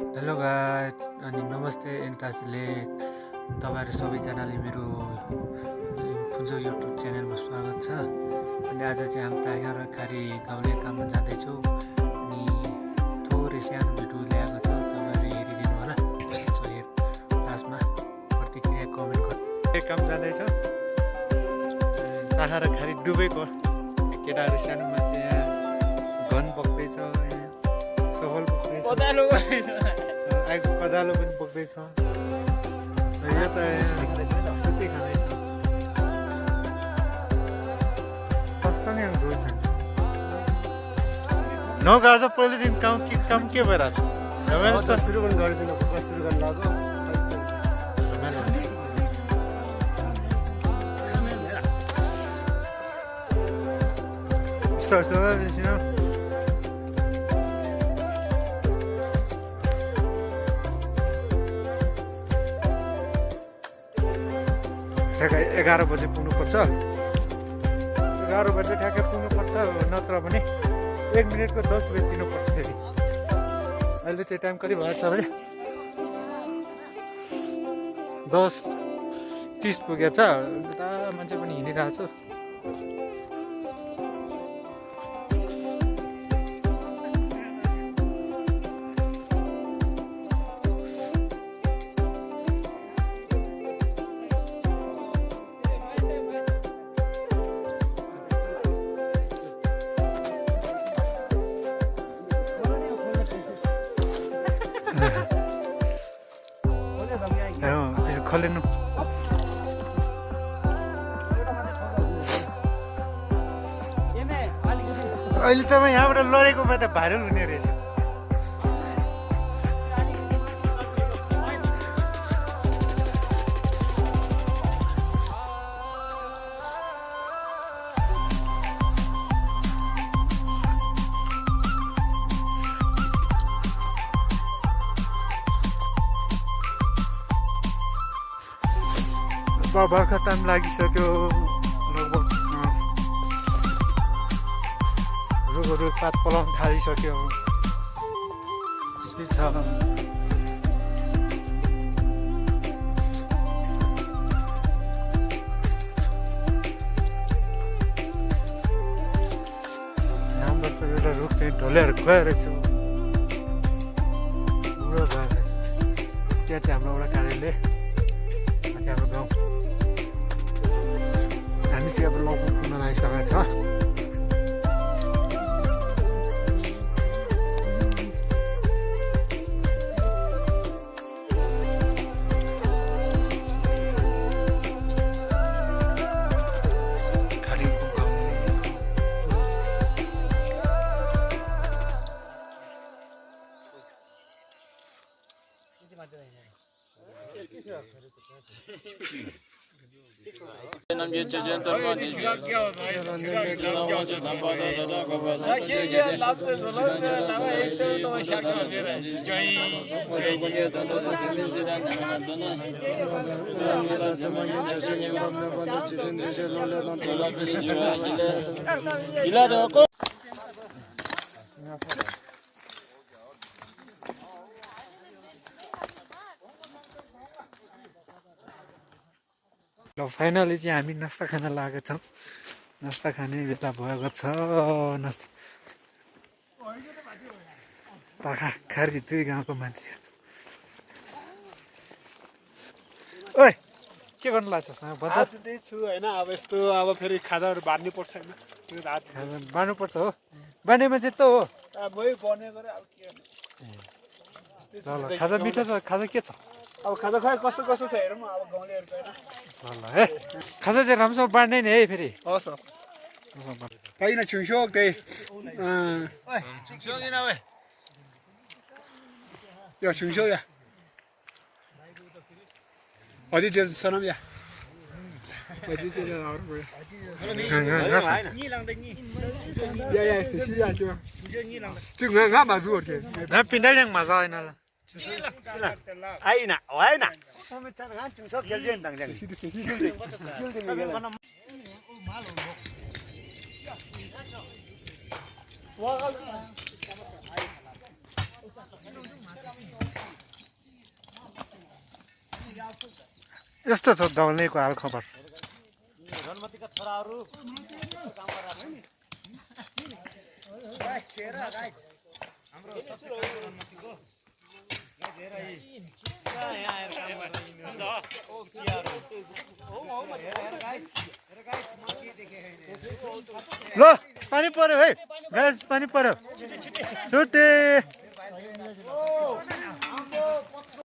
Hello guys अनि नमस्ते एन्टासले तपाईहरु सबैजनाले मेरो फुन्जो युट्युब च्यानलमा स्वागत छ। अनि आज चाहिँ हामी तागाखारी गाउँले काममा जाँदैछौँ अनि थोरै सानो भिडियो ल्याएको छ, तपाईहरु हेरिदिनु होला। कस्तो छ हेर लास्टमा प्रतिक्रिया कमेन्ट गर्नु। काम जाँदैछ तागाखारी दुबैको केटाहरु सानो मान्छे घन बक्दैछ, सफल बक्दैछ, कदालो पनि बोक्दैछ। यो त सुती खाँदैछ कसैले हम धोइ छैन। नौका आज पहिलो दिन काम के भइरहेको छ? रमाइलो त सुरु पनि गरेछ न, भर्खर सुरु गर्न लाग्यो। रमाइलो ठ्याक्कै 11 बजे पुग्नुपर्छ। 11 बजे ठ्याक्कै पुग्नुपर्छ, नत्र भने 1 मिनेटको 10 रुपियाँ दिनुपर्छ फेरि। अहिले चाहिँ टाइम कति भएको छ भने 10:30 पुगेछ। उता मान्छे पनि हिँडिरहेको छ। खोलेनु अहिले त यहाँबाट लडेको भए त भाइरल हुने रहेछ। भर्खर टाइम लागिसक्यो, लगभग रुखहरू पात पलाउन थालिसक्यो। छ यहाँबाट एउटा रुख चाहिँ ढलेर गएर रहेछ, बुढो भएर। त्यहाँ चाहिँ हाम्रो एउटा कार्यालय, हाम्रो गाउँ। हामी चाहिँ अब लगभग पुग्न लागिसकेको छ। ल फाइनली चाहिँ हामी नास्ता खान लागेका छौँ। नास्ता खाने बेला भएको छ। नास्ता तागाखारी दुई गाउँको मान्छे। ओइ के गर्नु लाग्छ? छु होइन, अब यस्तो अब फेरि खाजाहरू बाँध्नु पर्छ होइन, बाँड्नु पर्छ हो। बाँड्ने मान्छे त हो। मै बनेको अब के ल ल खाजा मिठो छ। खाजा के छ? अब खाजा खुवाइ कस्तो कस्तो छ हेरौँ अब गाउँलेहरूको होइन। ल है खाजा चाहिँ राम्रोसँग बाँड्ने नि है फेरि। हस् हस् होइन छिङसोक त्यही या छिङसोक या अझै चाहिँ सनम या अझै चाहिँ अरू गयो या माजु पिन्डाल yang masalah ini lah. होइन होइन यस्तो छ दौलेको हाल खबर। धनमतीका छोराहरू काम गरिरहेछन्। हाम्रो सबसे कामको धनमतीको धेरै यहाँ आएर काम गरिरहेछन्। ओ कियाहरू हेर गाइस म के देखेँ ल पानी पर्यो है गाइस, पानी पर्यो छुट्टी।